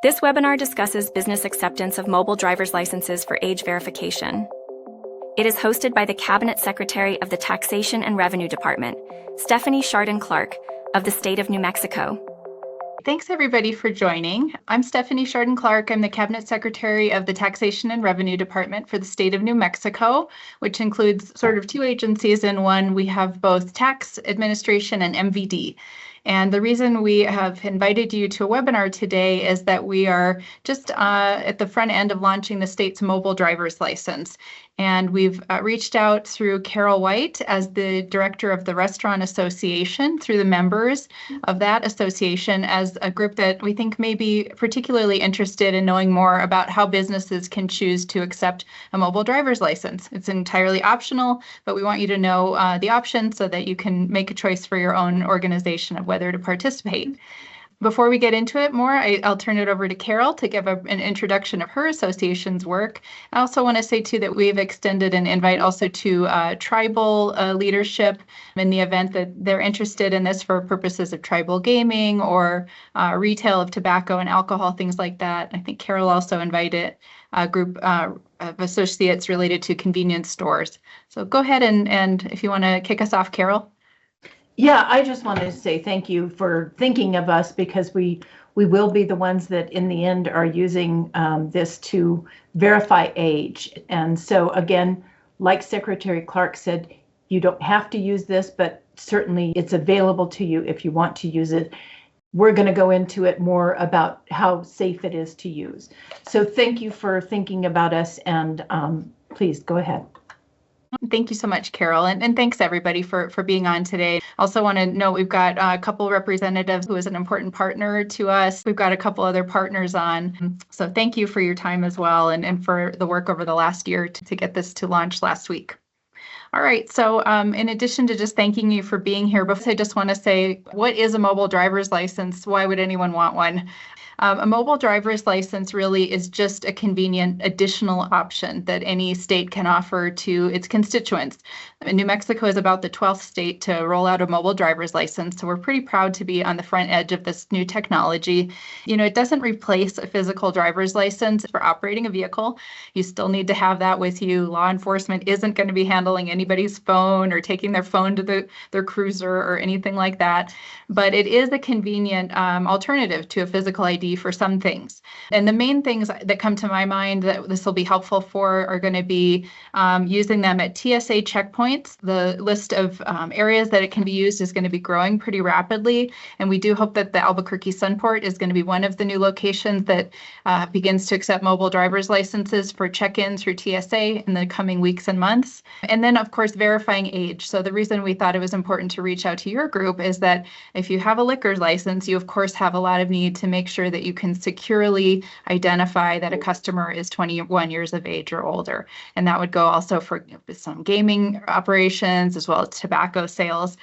This webinar discusses business acceptance of mobile driver's licenses for age verification. It is hosted by the Cabinet Secretary of the Taxation and Revenue Department, Stephanie Chardon Clark, of the state of New Mexico. Thanks everybody for joining. I'm Stephanie Chardon Clark. I'm the Cabinet Secretary of the Taxation and Revenue Department for the state of New Mexico, which includes sort of two agencies in one. We have both tax administration and MVD. And the reason we have invited you to a webinar today is that we are just at the front end of launching the state's mobile driver's license. And we've reached out through Carol White as the director of the Restaurant Association, through the members of that association, as a group that we think may be particularly interested in knowing more about how businesses can choose to accept a mobile driver's license. It's entirely optional, but we want you to know the options so that you can make a choice for your own organization of whether to participate. Before we get into it more, I'll turn it over to Carol to give an introduction of her association's work. I also want to say, too, that we've extended an invite also to tribal leadership in the event that they're interested in this for purposes of tribal gaming or retail of tobacco and alcohol, things like that. I think Carol also invited a group of associates related to convenience stores. So go ahead and if you want to kick us off, Carol. Yeah, I just wanted to say thank you for thinking of us, because we will be the ones that in the end are using this to verify age. And so again, like Secretary Clark said, you don't have to use this, but certainly it's available to you if you want to use it. We're going to go into it more about how safe it is to use. So thank you for thinking about us, and please go ahead. Thank you so much, Carol, and thanks everybody for being on today. Also want to note we've got a couple representatives who is an important partner to us. We've got a couple other partners on. So thank you for your time as well, and for the work over the last year to get this to launch last week. All right, so in addition to just thanking you for being here, I just want to say, what is a mobile driver's license? Why would anyone want one? A mobile driver's license really is just a convenient additional option that any state can offer to its constituents. New Mexico is about the 12th state to roll out a mobile driver's license, so we're pretty proud to be on the front edge of this new technology. You know, it doesn't replace a physical driver's license for operating a vehicle. You still need to have that with you. Law enforcement isn't going to be handling anybody's phone or taking their phone to their cruiser or anything like that, but it is a convenient alternative to a physical ID for some things. And the main things that come to my mind that this will be helpful for are going to be using them at TSA checkpoints. The list of areas that it can be used is going to be growing pretty rapidly. And we do hope that the Albuquerque Sunport is going to be one of the new locations that begins to accept mobile driver's licenses for check-in through TSA in the coming weeks and months. And then, of course, verifying age. So the reason we thought it was important to reach out to your group is that if you have a liquor's license, you, of course, have a lot of need to make sure that you can securely identify that a customer is 21 years of age or older. And that would go also for some gaming operations as well as tobacco sales.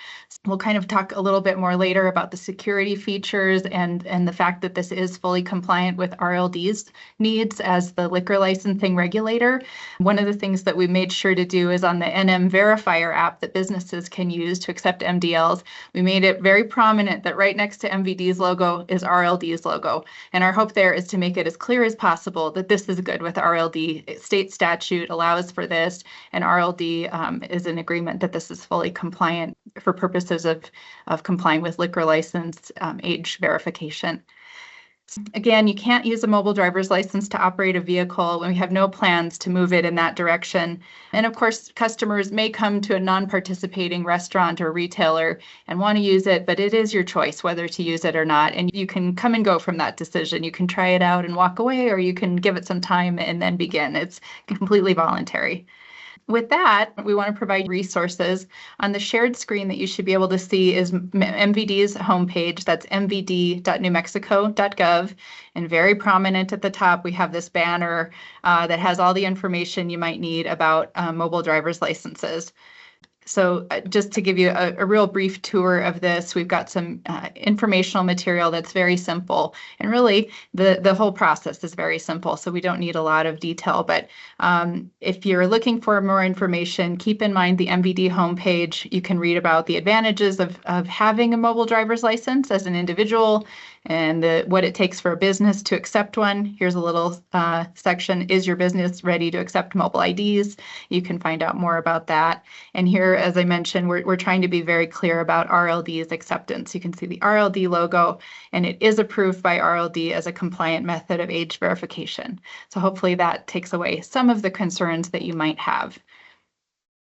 We'll kind of talk a little bit more later about the security features and the fact that this is fully compliant with RLD's needs as the liquor licensing regulator. One of the things that we made sure to do is on the NM verifier app that businesses can use to accept MDLs, we made it very prominent that right next to MVD's logo is RLD's logo. And our hope there is to make it as clear as possible that this is good with RLD. State statute allows for this, and RLD is in agreement that this is fully compliant for purposes of complying with liquor license age verification. Again, you can't use a mobile driver's license to operate a vehicle, and we have no plans to move it in that direction. And of course, customers may come to a non-participating restaurant or retailer and want to use it, but it is your choice whether to use it or not. And you can come and go from that decision. You can try it out and walk away, or you can give it some time and then begin. It's completely voluntary. With that, we want to provide resources. On the shared screen that you should be able to see is MVD's homepage. That's mvd.newmexico.gov. And very prominent at the top, we have this banner that has all the information you might need about mobile driver's licenses. So just to give you a real brief tour of this, we've got some informational material that's very simple. And really, the whole process is very simple, so we don't need a lot of detail. But if you're looking for more information, keep in mind the MVD homepage. You can read about the advantages of having a mobile driver's license as an individual and what it takes for a business to accept one. Here's a little section, is your business ready to accept mobile IDs? You can find out more about that. And here, as I mentioned, we're trying to be very clear about RLD's acceptance. You can see the RLD logo, and it is approved by RLD as a compliant method of age verification. So hopefully that takes away some of the concerns that you might have.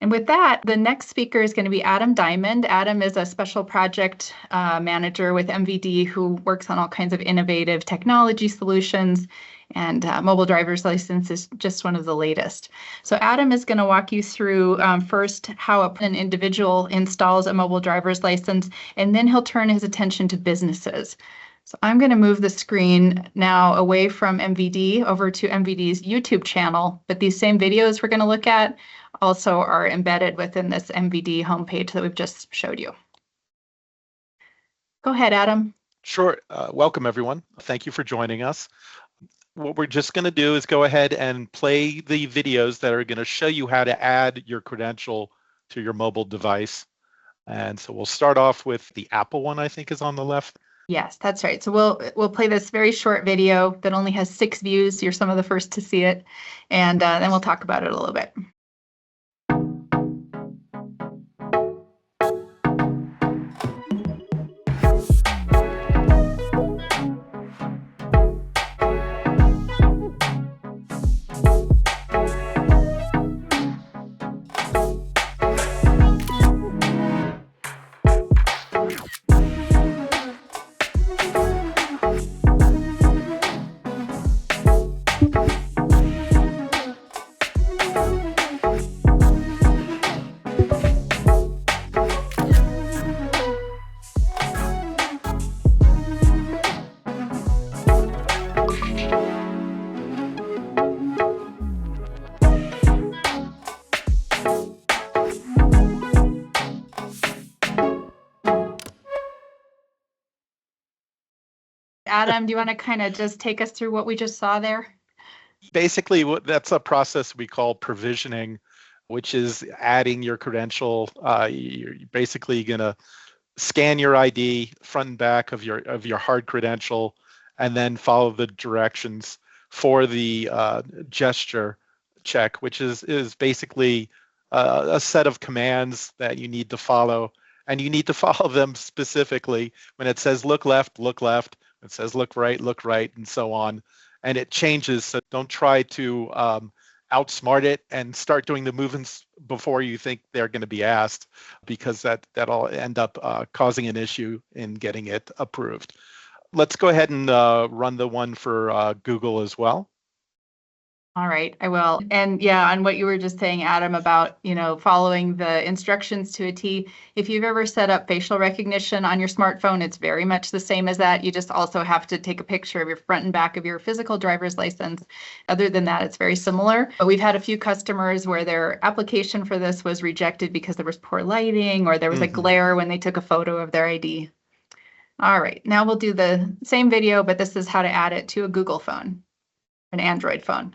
And with that, the next speaker is going to be Adam Diamond. Adam is a special project manager with MVD who works on all kinds of innovative technology solutions, and mobile driver's license is just one of the latest. So Adam is going to walk you through first how an individual installs a mobile driver's license, and then he'll turn his attention to businesses. So I'm going to move the screen now away from MVD over to MVD's YouTube channel, but these same videos we're going to look at also are embedded within this MVD homepage that we've just showed you. Go ahead, Adam. Sure. Welcome, everyone. Thank you for joining us. What we're just going to do is go ahead and play the videos that are going to show you how to add your credential to your mobile device. And so we'll start off with the Apple one, I think is on the left. Yes, that's right. So we'll play this very short video that only has 6 views. You're some of the first to see it. And then we'll talk about it a little bit. Adam, do you want to kind of just take us through what we just saw there? Basically, that's a process we call provisioning, which is adding your credential. You're basically going to scan your ID front and back of your hard credential, and then follow the directions for the gesture check, which is basically a set of commands that you need to follow, and you need to follow them specifically. When it says look left, it says look right, and so on. And it changes, so don't try to outsmart it and start doing the movements before you think they're going to be asked, because that'll end up causing an issue in getting it approved. Let's go ahead and run the one for Google as well. All right, I will. And yeah, on what you were just saying, Adam, about, following the instructions to a T, if you've ever set up facial recognition on your smartphone, it's very much the same as that. You just also have to take a picture of your front and back of your physical driver's license. Other than that, it's very similar. But we've had a few customers where their application for this was rejected because there was poor lighting or there was a glare when they took a photo of their ID. All right, now we'll do the same video, but this is how to add it to a Google phone, an Android phone.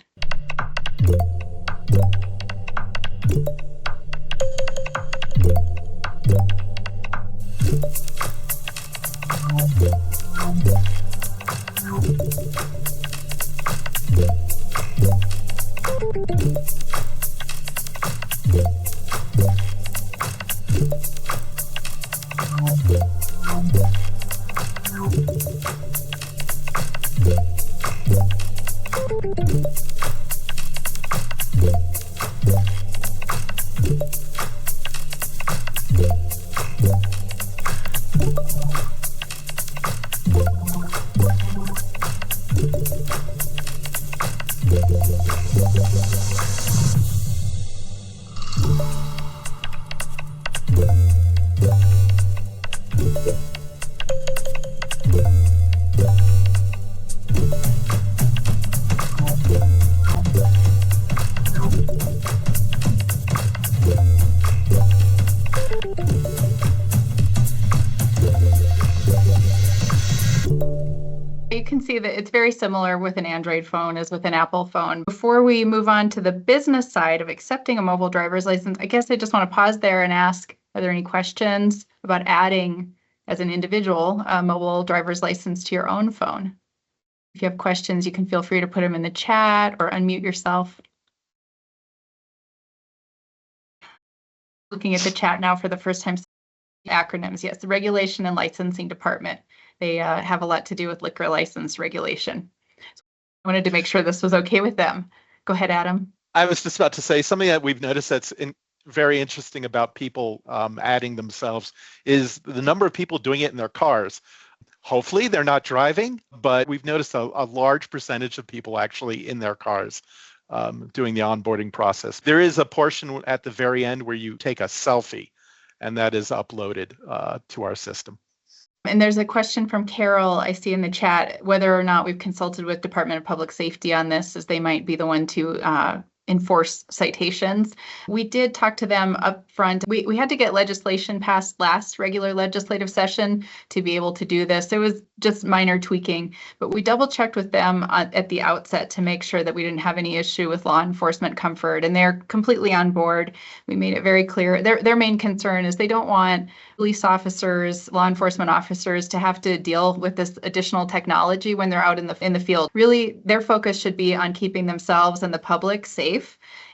can see that it's very similar with an Android phone as with an Apple phone. Before we move on to the business side of accepting a mobile driver's license, I guess I just want to pause there and ask, are there any questions about adding, as an individual, a mobile driver's license to your own phone? If you have questions, you can feel free to put them in the chat or unmute yourself. Looking at the chat now for the first time. Acronyms, yes, the Regulation and Licensing Department. They have a lot to do with liquor license regulation. So I wanted to make sure this was okay with them. Go ahead, Adam. I was just about to say something that we've noticed that's very interesting about people adding themselves is the number of people doing it in their cars. Hopefully they're not driving, but we've noticed a large percentage of people actually in their cars doing the onboarding process. There is a portion at the very end where you take a selfie, and that is uploaded to our system. And there's a question from Carol, I see in the chat, whether or not we've consulted with Department of Public Safety on this, as they might be the one to enforce citations. We did talk to them up front. We had to get legislation passed last regular legislative session to be able to do this. It was just minor tweaking, but we double checked with them at the outset to make sure that we didn't have any issue with law enforcement comfort, and they're completely on board. We made it very clear. Their main concern is they don't want police officers, law enforcement officers to have to deal with this additional technology when they're out in the field. Really, their focus should be on keeping themselves and the public safe.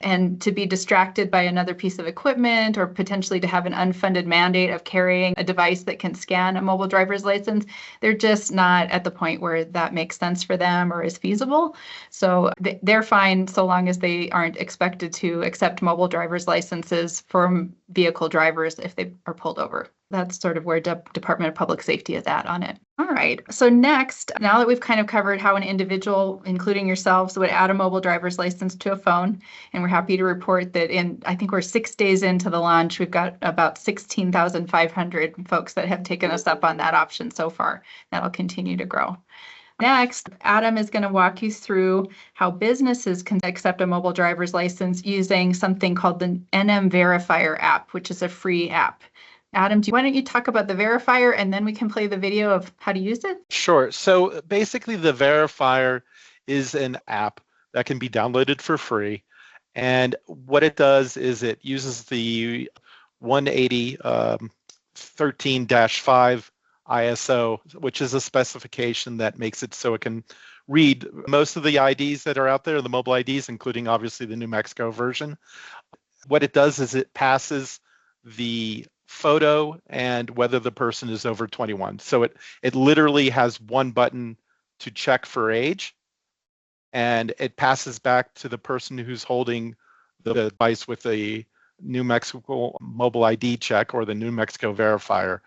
And to be distracted by another piece of equipment or potentially to have an unfunded mandate of carrying a device that can scan a mobile driver's license, they're just not at the point where that makes sense for them or is feasible. So they're fine so long as they aren't expected to accept mobile driver's licenses from vehicle drivers if they are pulled over. That's sort of where Department of Public Safety is at on it. All right, so next, now that we've kind of covered how an individual, including yourselves, would add a mobile driver's license to a phone, and we're happy to report that I think we're 6 days into the launch, we've got about 16,500 folks that have taken us up on that option so far. That'll continue to grow. Next, Adam is going to walk you through how businesses can accept a mobile driver's license using something called the NM Verifier app, which is a free app. Adam, why don't you talk about the verifier and then we can play the video of how to use it? Sure. So basically the verifier is an app that can be downloaded for free. And what it does is it uses the 180 13-5 ISO, which is a specification that makes it so it can read most of the IDs that are out there, the mobile IDs, including obviously the New Mexico version. What it does is it passes the photo and whether the person is over 21. So it literally has one button to check for age, and it passes back to the person who's holding the device with the New Mexico mobile ID check or the New Mexico verifier,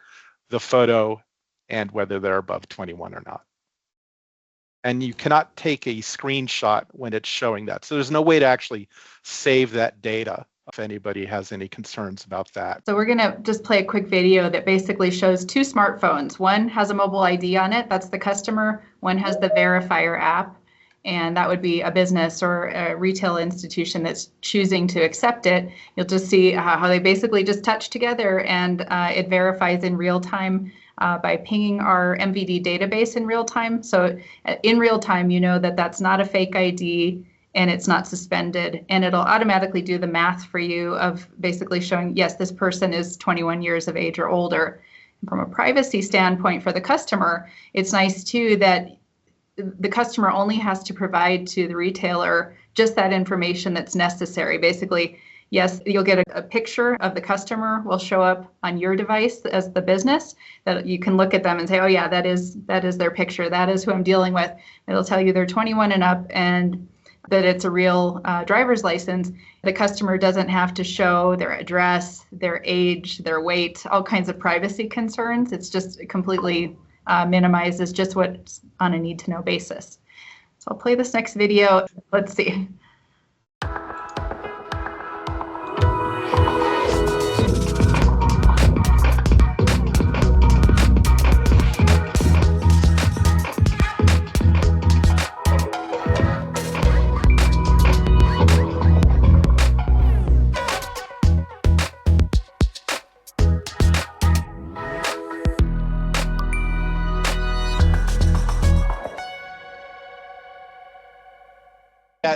the photo and whether they're above 21 or not. And you cannot take a screenshot when it's showing that. So there's no way to actually save that data if anybody has any concerns about that. So we're going to just play a quick video that basically shows 2 smartphones. One has a mobile ID on it, that's the customer. One has the verifier app, and that would be a business or a retail institution that's choosing to accept it. You'll just see how they basically just touch together, and it verifies in real time by pinging our MVD database in real time. So in real time, you know that that's not a fake ID and it's not suspended, and it'll automatically do the math for you of basically showing, yes, this person is 21 years of age or older. From a privacy standpoint for the customer, it's nice too that the customer only has to provide to the retailer just that information that's necessary. Basically, yes, you'll get a picture of the customer will show up on your device as the business, that you can look at them and say, oh yeah, that is their picture. That is who I'm dealing with. It'll tell you they're 21 and up and that it's a real driver's license. The customer doesn't have to show their address, their age, their weight, all kinds of privacy concerns. It's just completely minimizes just what's on a need-to-know basis. So I'll play this next video. Let's see.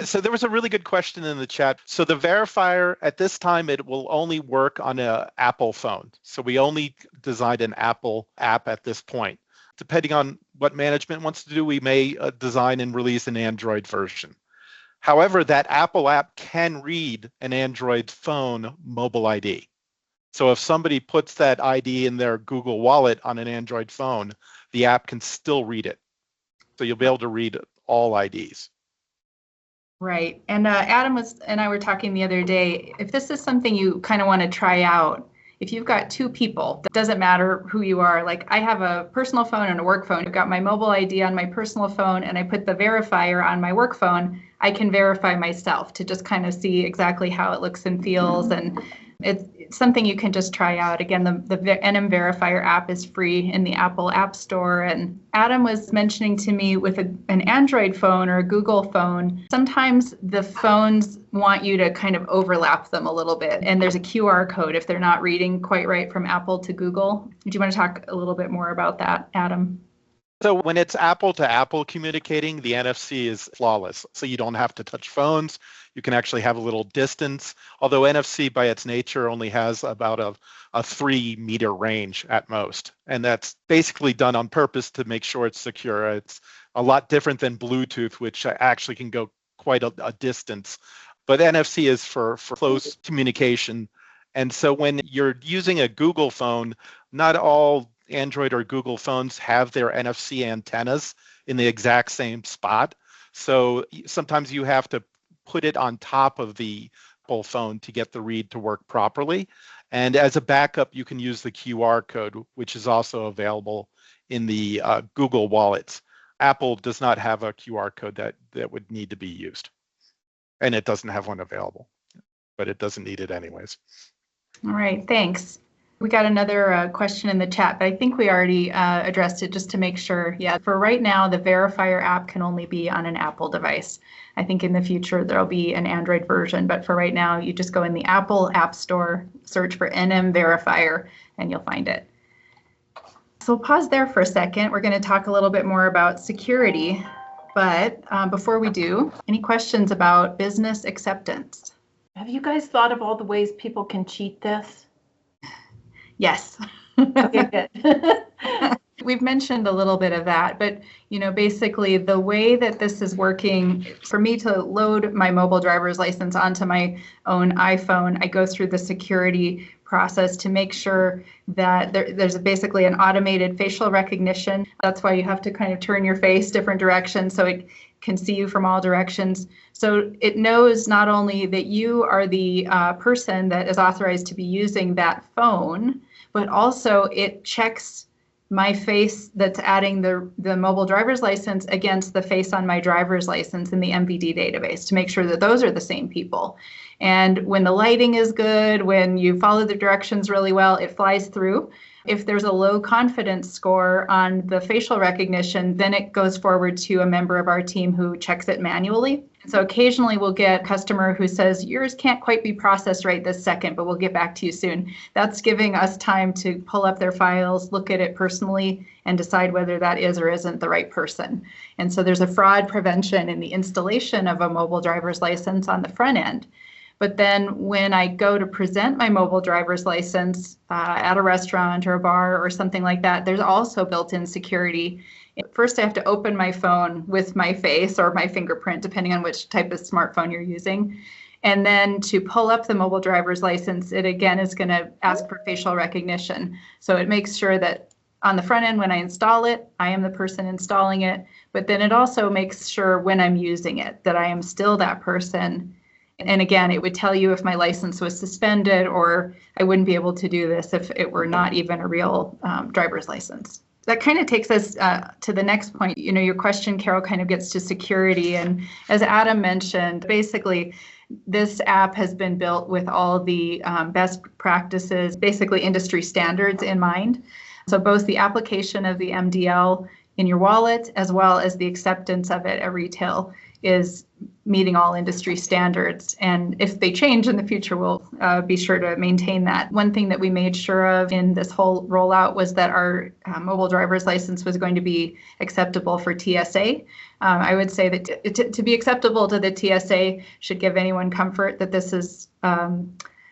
So there was a really good question in the chat. So the verifier, at this time, it will only work on an Apple phone. So we only designed an Apple app at this point. Depending on what management wants to do, we may design and release an Android version. However, that Apple app can read an Android phone mobile ID. So if somebody puts that ID in their Google Wallet on an Android phone, the app can still read it. So you'll be able to read all IDs. Right. And Adam and I were talking the other day, if this is something you kind of want to try out, if you've got two people, it doesn't matter who you are. Like I have a personal phone and a work phone. I've got my mobile ID on my personal phone and I put the verifier on my work phone. I can verify myself to just kind of see exactly how it looks and feels. And it's something you can just try out. Again, the NM Verifier app is free in the Apple App Store. And Adam was mentioning to me with an Android phone or a Google phone, sometimes the phones want you to kind of overlap them a little bit. And there's a QR code if they're not reading quite right from Apple to Google. Do you want to talk a little bit more about that, Adam? So when it's Apple to Apple communicating, the NFC is flawless. So you don't have to touch phones. You can actually have a little distance, although NFC by its nature only has about a 3-meter range at most. And that's basically done on purpose to make sure it's secure. It's a lot different than Bluetooth, which actually can go quite a distance. But NFC is for close communication. And so when you're using a Google phone, not all Android or Google phones have their NFC antennas in the exact same spot. So sometimes you have to put it on top of the Apple phone to get the read to work properly. And as a backup, you can use the QR code, which is also available in the Google wallets. Apple does not have a QR code that would need to be used. And it doesn't have one available, but it doesn't need it anyways. All right, thanks. We got another question in the chat, but I think we already addressed it just to make sure. Yeah, for right now, the Verifier app can only be on an Apple device. I think in the future there'll be an Android version, but for right now, you just go in the Apple App Store, search for NM Verifier, and you'll find it. So pause there for a second. We're going to talk a little bit more about security, but before we do, any questions about business acceptance? Have you guys thought of all the ways people can cheat this? Yes. Okay, good. We've mentioned a little bit of that, but basically the way that this is working, for me to load my mobile driver's license onto my own iPhone, I go through the security process to make sure that there's basically an automated facial recognition. That's why you have to kind of turn your face different directions so it can see you from all directions. So it knows not only that you are the person that is authorized to be using that phone, but also it checks my face that's adding the mobile driver's license against the face on my driver's license in the MVD database to make sure that those are the same people. And when the lighting is good, when you follow the directions really well, it flies through. If there's a low confidence score on the facial recognition, then it goes forward to a member of our team who checks it manually. So occasionally we'll get a customer who says, yours can't quite be processed right this second, but we'll get back to you soon. That's giving us time to pull up their files, look at it personally, and decide whether that is or isn't the right person. And so there's a fraud prevention in the installation of a mobile driver's license on the front end. But then when I go to present my mobile driver's license at a restaurant or a bar or something like that, there's also built-in security. First, I have to open my phone with my face or my fingerprint, depending on which type of smartphone you're using. And then to pull up the mobile driver's license, it again is going to ask for facial recognition. So it makes sure that on the front end, when I install it, I am the person installing it. But then it also makes sure when I'm using it that I am still that person. And again, it would tell you if my license was suspended, or I wouldn't be able to do this if it were not even a real driver's license. That kind of takes us to the next point. Your question, Carol, kind of gets to security. And as Adam mentioned, basically, this app has been built with all the best practices, basically industry standards in mind. So both the application of the MDL in your wallet, as well as the acceptance of it at retail, is meeting all industry standards. And if they change in the future, we'll be sure to maintain that. One thing that we made sure of in this whole rollout was that our mobile driver's license was going to be acceptable for TSA. I would say that to be acceptable to the TSA should give anyone comfort that this is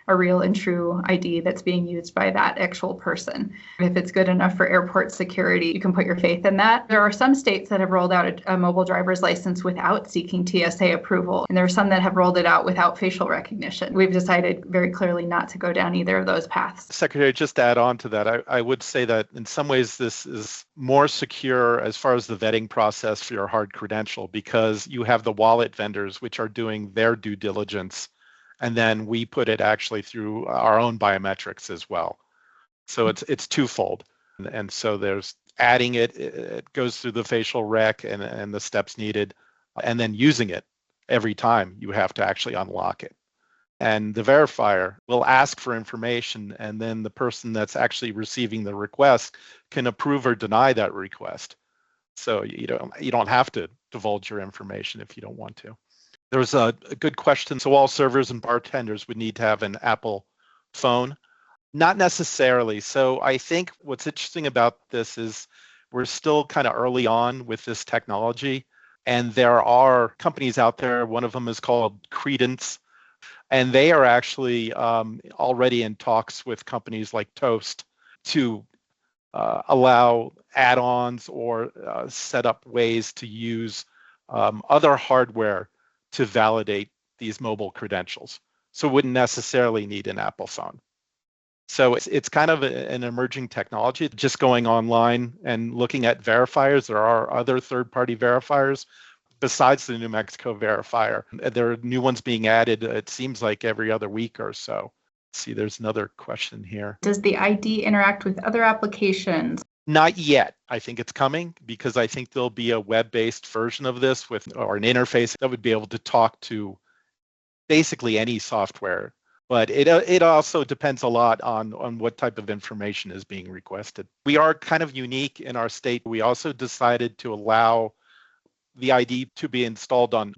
a real and true ID that's being used by that actual person. If it's good enough for airport security, you can put your faith in that. There are some states that have rolled out a mobile driver's license without seeking TSA approval, and there are some that have rolled it out without facial recognition. We've decided very clearly not to go down either of those paths. Secretary, just to add on to that, I would say that in some ways this is more secure as far as the vetting process for your hard credential, because you have the wallet vendors which are doing their due diligence, and then we put it actually through our own biometrics as well. So it's twofold. And so there's adding it goes through the facial rec and the steps needed, and then using it every time you have to actually unlock it. And the verifier will ask for information, and then the person that's actually receiving the request can approve or deny that request. So you don't have to divulge your information if you don't want to. There's a good question. So all servers and bartenders would need to have an Apple phone? Not necessarily. So I think what's interesting about this is we're still kind of early on with this technology, and there are companies out there. One of them is called Credence, and they are actually already in talks with companies like Toast to allow add-ons or set up ways to use other hardware to validate these mobile credentials. So wouldn't necessarily need an Apple phone. So it's kind of an emerging technology. Just going online and looking at verifiers, there are other third-party verifiers besides the New Mexico verifier. There are new ones being added, it seems like every other week or so. Let's see, there's another question here. Does the ID interact with other applications? Not yet. I think it's coming, because I think there'll be a web-based version of this or an interface that would be able to talk to basically any software. But it also depends a lot on what type of information is being requested. We are kind of unique in our state. We also decided to allow the ID to be installed on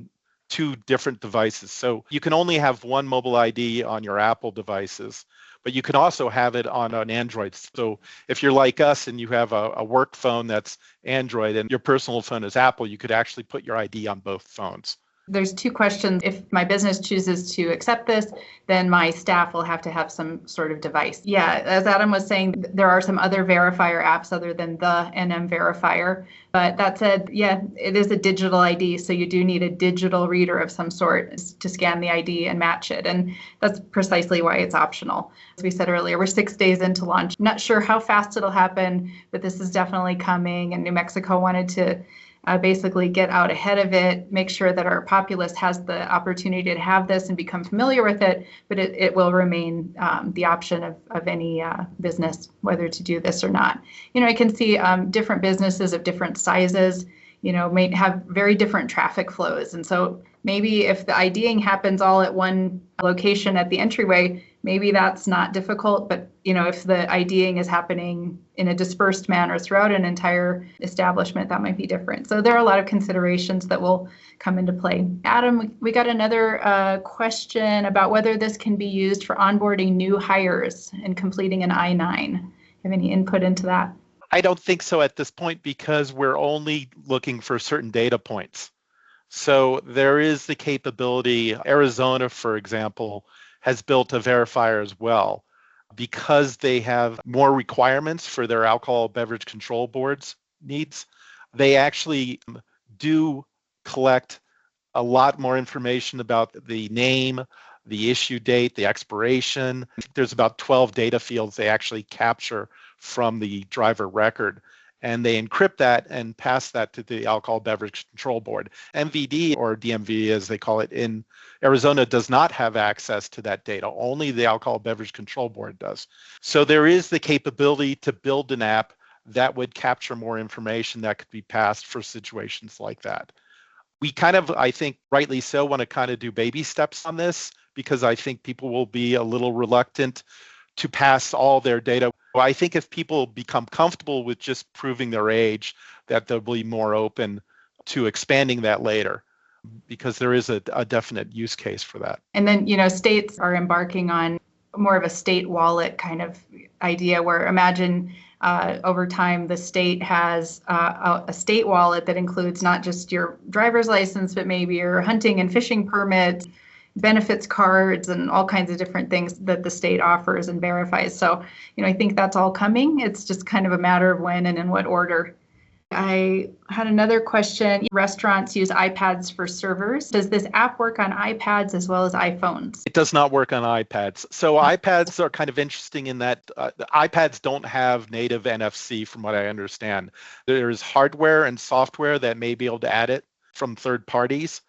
2 different devices. So you can only have one mobile ID on your Apple devices, but you can also have it on an Android. So if you're like us and you have a work phone that's Android and your personal phone is Apple, you could actually put your ID on both phones. There's 2 questions. If my business chooses to accept this, then my staff will have to have some sort of device. Yeah, as Adam was saying, there are some other verifier apps other than the NM verifier. But that said, yeah, it is a digital ID, so you do need a digital reader of some sort to scan the ID and match it. And that's precisely why it's optional. As we said earlier, we're 6 days into launch. Not sure how fast it'll happen, but this is definitely coming. And New Mexico wanted to basically get out ahead of it, make sure that our populace has the opportunity to have this and become familiar with it, but it will remain the option of any business, whether to do this or not. I can see different businesses of different sizes, may have very different traffic flows. And so maybe if the IDing happens all at one location at the entryway, maybe that's not difficult. But, if the IDing is happening in a dispersed manner throughout an entire establishment, that might be different. So there are a lot of considerations that will come into play. Adam, we got another question about whether this can be used for onboarding new hires and completing an I-9. Have any input into that? I don't think so at this point, because we're only looking for certain data points. So there is the capability. Arizona, for example, has built a verifier as well, because they have more requirements for their alcohol beverage control board's needs. They actually do collect a lot more information about the name, the issue date, the expiration. There's about 12 data fields they actually capture from the driver record, and they encrypt that and pass that to the Alcohol Beverage Control Board. MVD, or DMV as they call it in Arizona, does not have access to that data. Only the Alcohol Beverage Control Board does. So there is the capability to build an app that would capture more information that could be passed for situations like that. We kind of, I think rightly so, want to kind of do baby steps on this, because I think people will be a little reluctant to pass all their data. I think if people become comfortable with just proving their age, that they'll be more open to expanding that later. because there is a definite use case for that. And then, states are embarking on more of a state wallet kind of idea where imagine over time the state has a state wallet that includes not just your driver's license, but maybe your hunting and fishing permit, benefits cards, and all kinds of different things that the state offers and verifies. So, I think that's all coming. It's just kind of a matter of when and in what order. I had another question. Restaurants use iPads for servers. Does this app work on iPads as well as iPhones? It does not work on iPads. So iPads are kind of interesting in that the iPads don't have native NFC from what I understand. There's hardware and software that may be able to add it from third parties.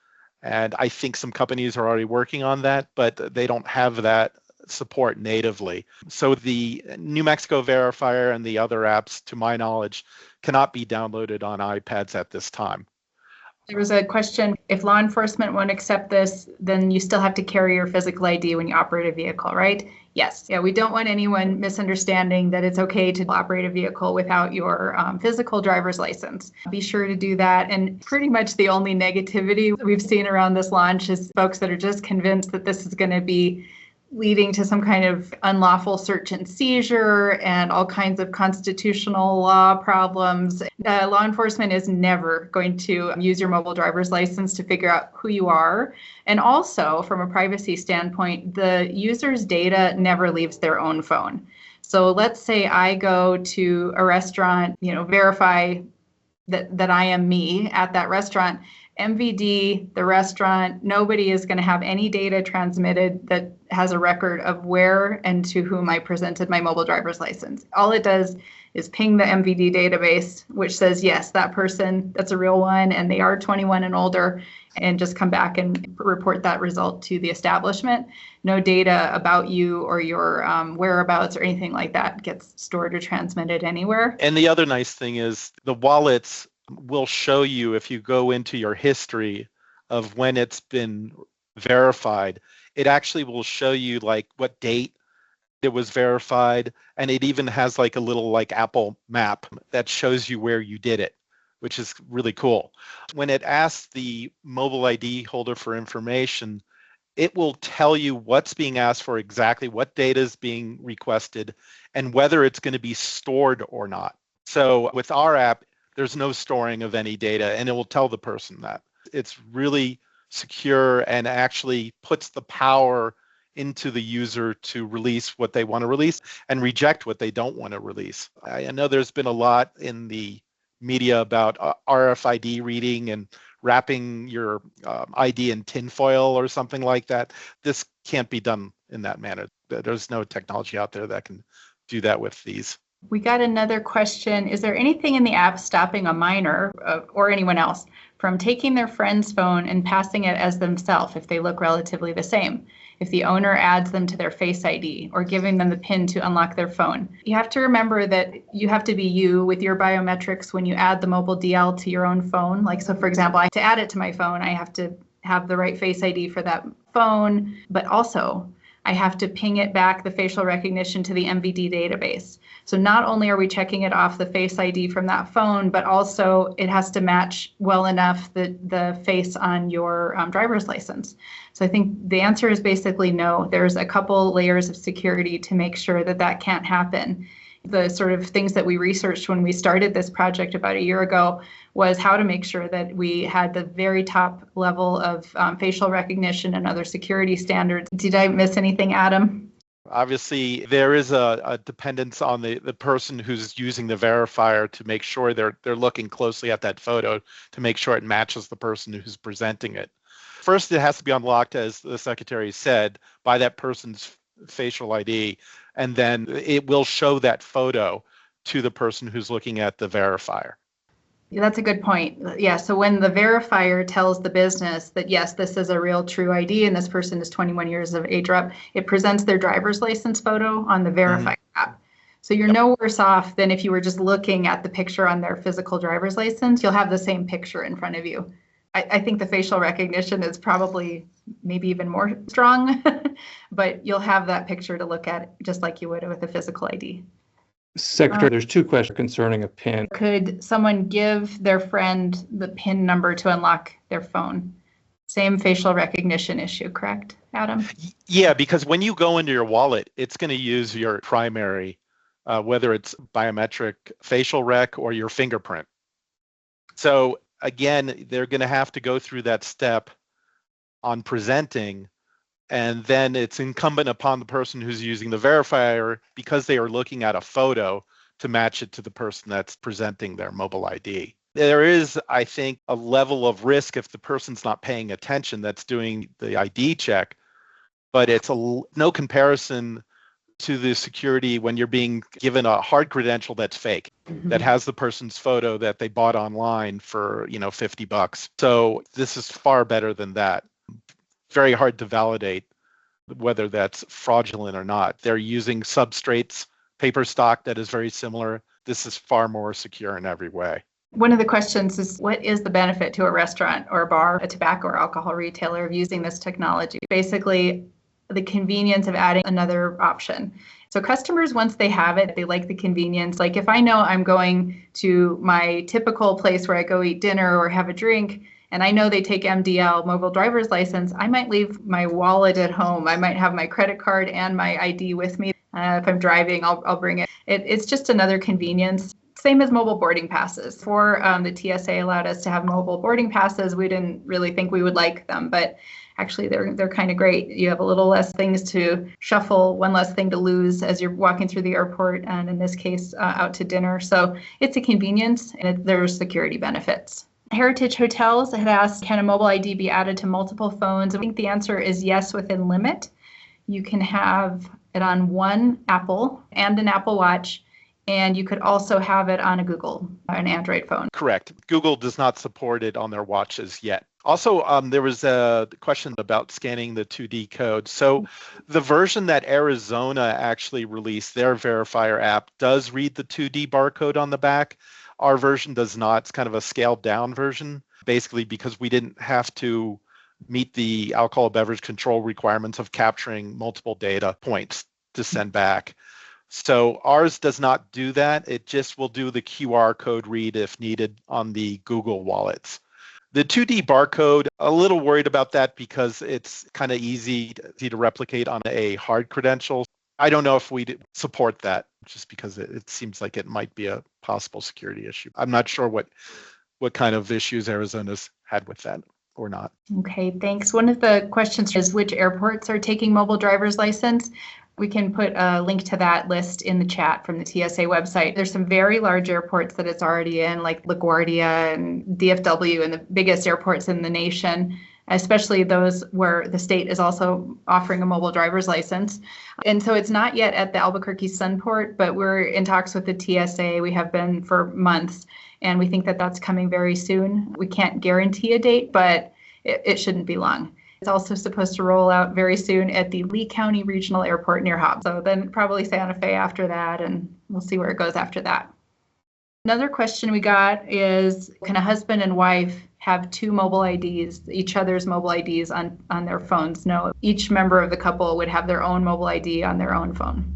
And I think some companies are already working on that, but they don't have that support natively. So the New Mexico verifier and the other apps, to my knowledge, cannot be downloaded on iPads at this time. There was a question, if law enforcement won't accept this, then you still have to carry your physical ID when you operate a vehicle, right? Yes. Yeah, we don't want anyone misunderstanding that it's okay to operate a vehicle without your physical driver's license. Be sure to do that. And pretty much the only negativity we've seen around this launch is folks that are just convinced that this is going to be leading to some kind of unlawful search and seizure and all kinds of constitutional law problems. Law enforcement is never going to use your mobile driver's license to figure out who you are. And also, from a privacy standpoint, the user's data never leaves their own phone. So let's say I go to a restaurant, verify that I am me at that restaurant. MVD, the restaurant, nobody is going to have any data transmitted that has a record of where and to whom I presented my mobile driver's license. All it does is ping the MVD database, which says, yes, that person, that's a real one, and they are 21 and older, and just come back and report that result to the establishment. No data about you or your whereabouts or anything like that gets stored or transmitted anywhere. And the other nice thing is the wallets will show you, if you go into your history of when it's been verified, it actually will show you like what date it was verified, and it even has like a little like Apple map that shows you where you did it, which is really cool. When it asks the mobile ID holder for information, it will tell you what's being asked for, exactly what data is being requested, and whether it's going to be stored or not. So with our app, there's no storing of any data, and it will tell the person that. It's really secure and actually puts the power into the user to release what they want to release and reject what they don't want to release. I know there's been a lot in the media about RFID reading and wrapping your ID in tinfoil or something like that. This can't be done in that manner. There's no technology out there that can do that with these. We got another question. Is there anything in the app stopping a minor or anyone else from taking their friend's phone and passing it as themselves if they look relatively the same? If the owner adds them to their Face ID or giving them the PIN to unlock their phone. You have to remember that you have to be you with your biometrics when you add the mobile DL to your own phone. Like, so for example, to add it to my phone, I have to have the right Face ID for that phone, but also I have to ping it back, the facial recognition, to the MVD database. So not only are we checking it off the Face ID from that phone, but also it has to match well enough the face on your driver's license. So I think the answer is basically no. There's a couple layers of security to make sure that that can't happen. The sort of things that we researched when we started this project about a year ago was how to make sure that we had the very top level of facial recognition and other security standards. Did I miss anything, Adam? Obviously, there is a dependence on the person who's using the verifier to make sure they're looking closely at that photo to make sure it matches the person who's presenting it. First, it has to be unlocked, as the secretary said, by that person's facial ID, and then it will show that photo to the person who's looking at the verifier. Yeah, that's a good point. Yeah, so when the verifier tells the business that, yes, this is a real true ID and this person is 21 years of age or up, it presents their driver's license photo on the verifier app. So you're no worse off than if you were just looking at the picture on their physical driver's license. You'll have the same picture in front of you. I think the facial recognition is probably maybe even more strong, but you'll have that picture to look at just like you would with a physical ID. Secretary, there's two questions concerning a PIN. Could someone give their friend the PIN number to unlock their phone? Same facial recognition issue, correct, Adam? Yeah, because when you go into your wallet, it's going to use your primary, whether it's biometric facial rec or your fingerprint. So again, they're going to have to go through that step on presenting, and then it's incumbent upon the person who's using the verifier, because they are looking at a photo, to match it to the person that's presenting their mobile ID. There is, I think, a level of risk if the person's not paying attention that's doing the ID check, but it's no comparison to the security when you're being given a hard credential that's fake, that has the person's photo that they bought online for, $50. So this is far better than that. Very hard to validate whether that's fraudulent or not. They're using substrates, paper stock that is very similar. This is far more secure in every way. One of the questions is, what is the benefit to a restaurant or a bar, a tobacco or alcohol retailer of using this technology? Basically, the convenience of adding another option. So customers, once they have it, they like the convenience. Like if I know I'm going to my typical place where I go eat dinner or have a drink, and I know they take MDL, mobile driver's license, I might leave my wallet at home. I might have my credit card and my ID with me. If I'm driving, I'll bring it. It's just another convenience. Same as mobile boarding passes. Before the TSA allowed us to have mobile boarding passes, we didn't really think we would like them, but actually they're kind of great. You have a little less things to shuffle, one less thing to lose as you're walking through the airport, and in this case, out to dinner. So it's a convenience, and there's security benefits. Heritage Hotels had asked, can a mobile ID be added to multiple phones? I think the answer is yes, within limit. You can have it on one Apple and an Apple Watch, and you could also have it on an Android phone. Correct. Google does not support it on their watches yet. Also, there was a question about scanning the 2D code. So the version that Arizona actually released, their verifier app, does read the 2D barcode on the back. Our version does not. It's kind of a scaled down version, basically because we didn't have to meet the alcohol beverage control requirements of capturing multiple data points to send back. So ours does not do that. It just will do the QR code read if needed on the Google wallets. The 2D barcode, a little worried about that because it's kind of easy to replicate on a hard credential. I don't know if we'd support that, just because it seems like it might be a possible security issue. I'm not sure what kind of issues Arizona's had with that or not. Okay, thanks. One of the questions is which airports are taking mobile driver's license? We can put a link to that list in the chat from the TSA website. There's some very large airports that it's already in, like LaGuardia and DFW, and the biggest airports in the nation, especially those where the state is also offering a mobile driver's license. And so it's not yet at the Albuquerque Sunport, but we're in talks with the TSA. We have been for months, and we think that that's coming very soon. We can't guarantee a date, but it shouldn't be long. It's also supposed to roll out very soon at the Lee County Regional Airport near Hobbs. So then probably Santa Fe after that, and we'll see where it goes after that. Another question we got is, can a husband and wife have two mobile IDs, each other's mobile IDs on their phones? No, each member of the couple would have their own mobile ID on their own phone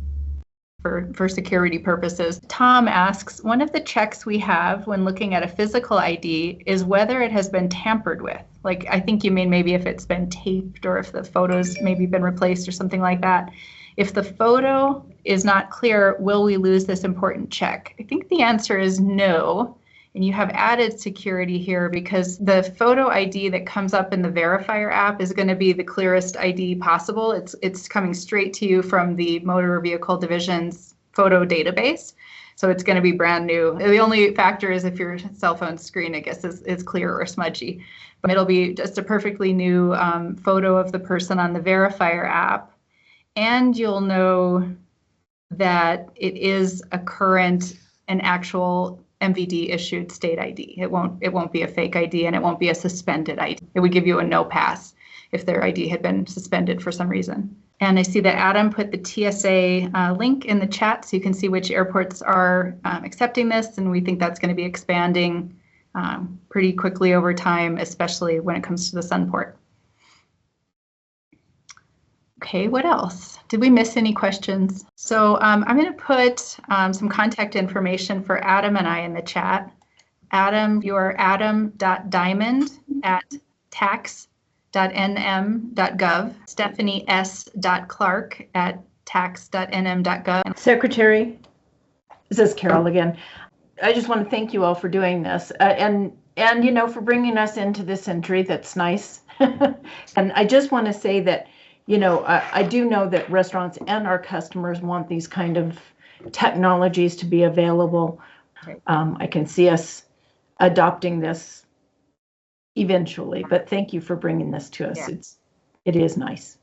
for security purposes. Tom asks, one of the checks we have when looking at a physical ID is whether it has been tampered with. Like, I think you mean maybe if it's been taped or if the photo's maybe been replaced or something like that. If the photo is not clear, will we lose this important check? I think the answer is no. And you have added security here because the photo ID that comes up in the verifier app is going to be the clearest ID possible. It's coming straight to you from the Motor Vehicle Division's photo database. So it's going to be brand new. The only factor is if your cell phone screen, I guess, is clear or smudgy. But it'll be just a perfectly new photo of the person on the verifier app. And you'll know that it is a current and actual MVD issued state ID. It won't be a fake ID, and it won't be a suspended ID. It would give you a no pass if their ID had been suspended for some reason. And I see that Adam put the TSA link in the chat, so you can see which airports are accepting this, and we think that's going to be expanding pretty quickly over time, especially when it comes to the Sunport. Okay, what else? Did we miss any questions? So I'm going to put some contact information for Adam and I in the chat. Adam, you are adam.diamond@tax.gov tax.nm.gov, stephanies.clark@tax.nm.gov. Secretary, this is Carol again. I just want to thank you all for doing this and for bringing us into this century. That's nice. And I just want to say that, I do know that restaurants and our customers want these kind of technologies to be available. Right. I can see us adopting this eventually, but thank you for bringing this to us. Yeah. It is nice.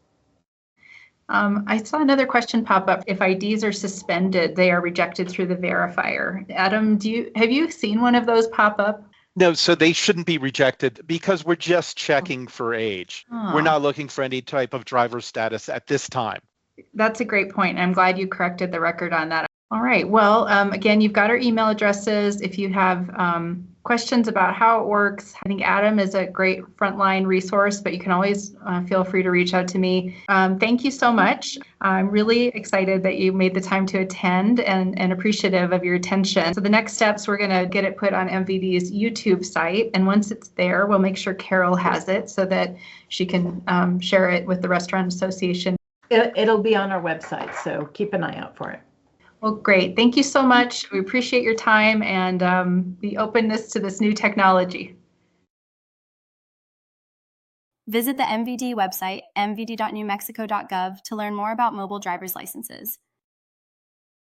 I saw another question pop up. If IDs are suspended, they are rejected through the verifier. Adam, have you seen one of those pop up? No, so they shouldn't be rejected because we're just checking for age. We're not looking for any type of driver status at this time. That's a great point. I'm glad you corrected the record on that. All right. Well, again, you've got our email addresses. If you have questions about how it works, I think Adam is a great frontline resource, but you can always feel free to reach out to me. Thank you so much. I'm really excited that you made the time to attend and appreciative of your attention. So the next steps, we're going to get it put on MVD's YouTube site. And once it's there, we'll make sure Carol has it so that she can share it with the Restaurant Association. It'll be on our website, so keep an eye out for it. Well, great. Thank you so much. We appreciate your time and the openness to this new technology. Visit the MVD website, mvd.newmexico.gov, to learn more about mobile driver's licenses.